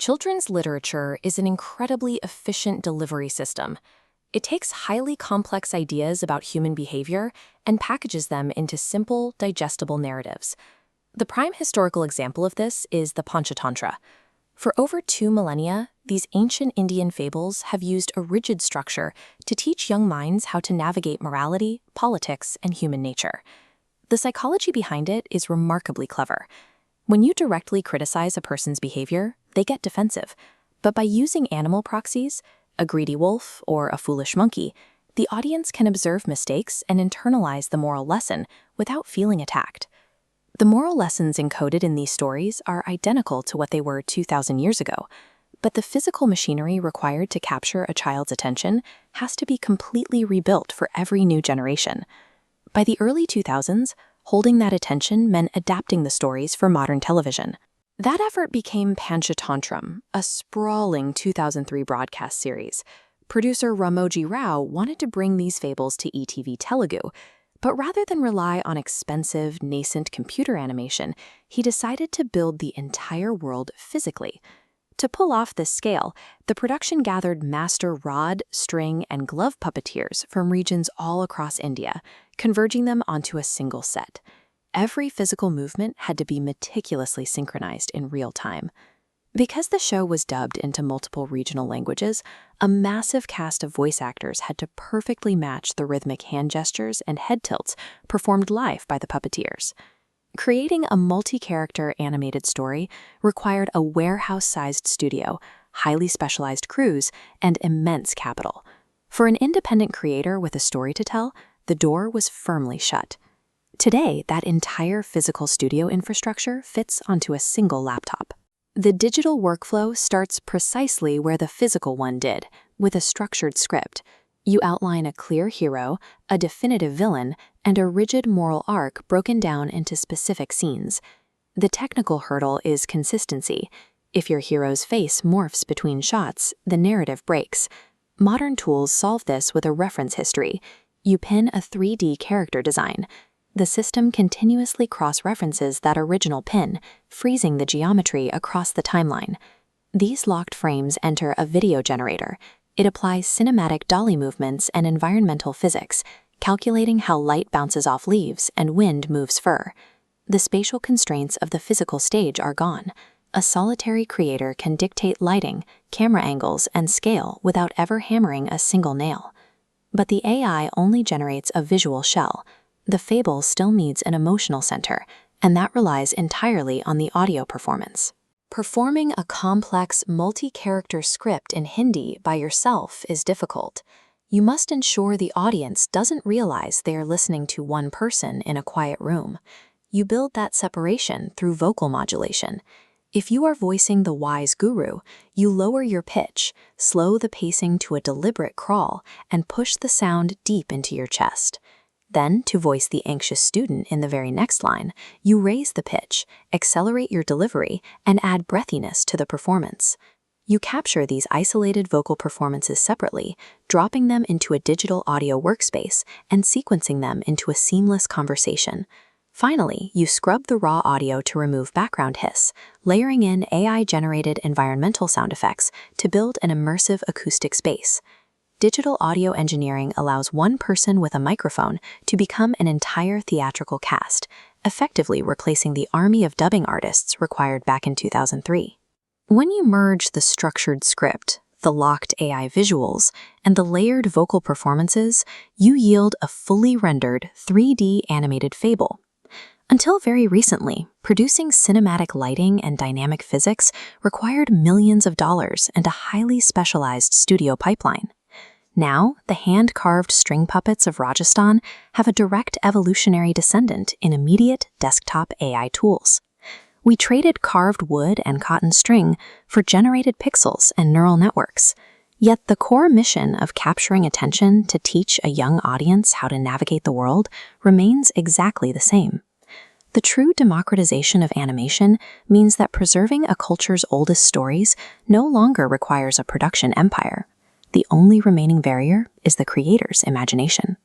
Children's literature is an incredibly efficient delivery system. It takes highly complex ideas about human behavior and packages them into simple, digestible narratives. The prime historical example of this is the Panchatantra. For over 2 millennia, these ancient Indian fables have used a rigid structure to teach young minds how to navigate morality, politics, and human nature. The psychology behind it is remarkably clever. When you directly criticize a person's behavior, they get defensive. But by using animal proxies, a greedy wolf or a foolish monkey, the audience can observe mistakes and internalize the moral lesson without feeling attacked. The moral lessons encoded in these stories are identical to what they were 2,000 years ago, but the physical machinery required to capture a child's attention has to be completely rebuilt for every new generation. By the early 2000s, holding that attention meant adapting the stories for modern television. That effort became Panchantantram, a sprawling 2003 broadcast series. Producer Ramoji Rao wanted to bring these fables to ETV Telugu, but rather than rely on expensive, nascent computer animation, he decided to build the entire world physically. To pull off this scale, the production gathered master rod, string, and glove puppeteers from regions all across India, converging them onto a single set. Every physical movement had to be meticulously synchronized in real time. Because the show was dubbed into multiple regional languages, a massive cast of voice actors had to perfectly match the rhythmic hand gestures and head tilts performed live by the puppeteers. Creating a multi-character animated story required a warehouse-sized studio, highly specialized crews, and immense capital. For an independent creator with a story to tell, the door was firmly shut. Today, that entire physical studio infrastructure fits onto a single laptop. The digital workflow starts precisely where the physical one did, with a structured script. You outline a clear hero, a definitive villain, and a rigid moral arc broken down into specific scenes. The technical hurdle is consistency. If your hero's face morphs between shots, the narrative breaks. Modern tools solve this with a reference history. You pin a 3D character design. The system continuously cross-references that original pin, freezing the geometry across the timeline. These locked frames enter a video generator. It applies cinematic dolly movements and environmental physics, calculating how light bounces off leaves and wind moves fur. The spatial constraints of the physical stage are gone. A solitary creator can dictate lighting, camera angles, and scale without ever hammering a single nail. But the AI only generates a visual shell. The fable still needs an emotional center, and that relies entirely on the audio performance. Performing a complex, multi-character script in Hindi by yourself is difficult. You must ensure the audience doesn't realize they are listening to one person in a quiet room. You build that separation through vocal modulation. If you are voicing the wise guru, you lower your pitch, slow the pacing to a deliberate crawl, and push the sound deep into your chest. Then, to voice the anxious student in the very next line, you raise the pitch, accelerate your delivery, and add breathiness to the performance. You capture these isolated vocal performances separately, dropping them into a digital audio workspace and sequencing them into a seamless conversation. Finally, you scrub the raw audio to remove background hiss, layering in AI-generated environmental sound effects to build an immersive acoustic space. Digital audio engineering allows one person with a microphone to become an entire theatrical cast, effectively replacing the army of dubbing artists required back in 2003. When you merge the structured script, the locked AI visuals, and the layered vocal performances, you yield a fully rendered 3D animated fable. Until very recently, producing cinematic lighting and dynamic physics required millions of dollars and a highly specialized studio pipeline. Now, the hand-carved string puppets of Rajasthan have a direct evolutionary descendant in immediate desktop AI tools. We traded carved wood and cotton string for generated pixels and neural networks. Yet the core mission of capturing attention to teach a young audience how to navigate the world remains exactly the same. The true democratization of animation means that preserving a culture's oldest stories no longer requires a production empire. The only remaining barrier is the creator's imagination.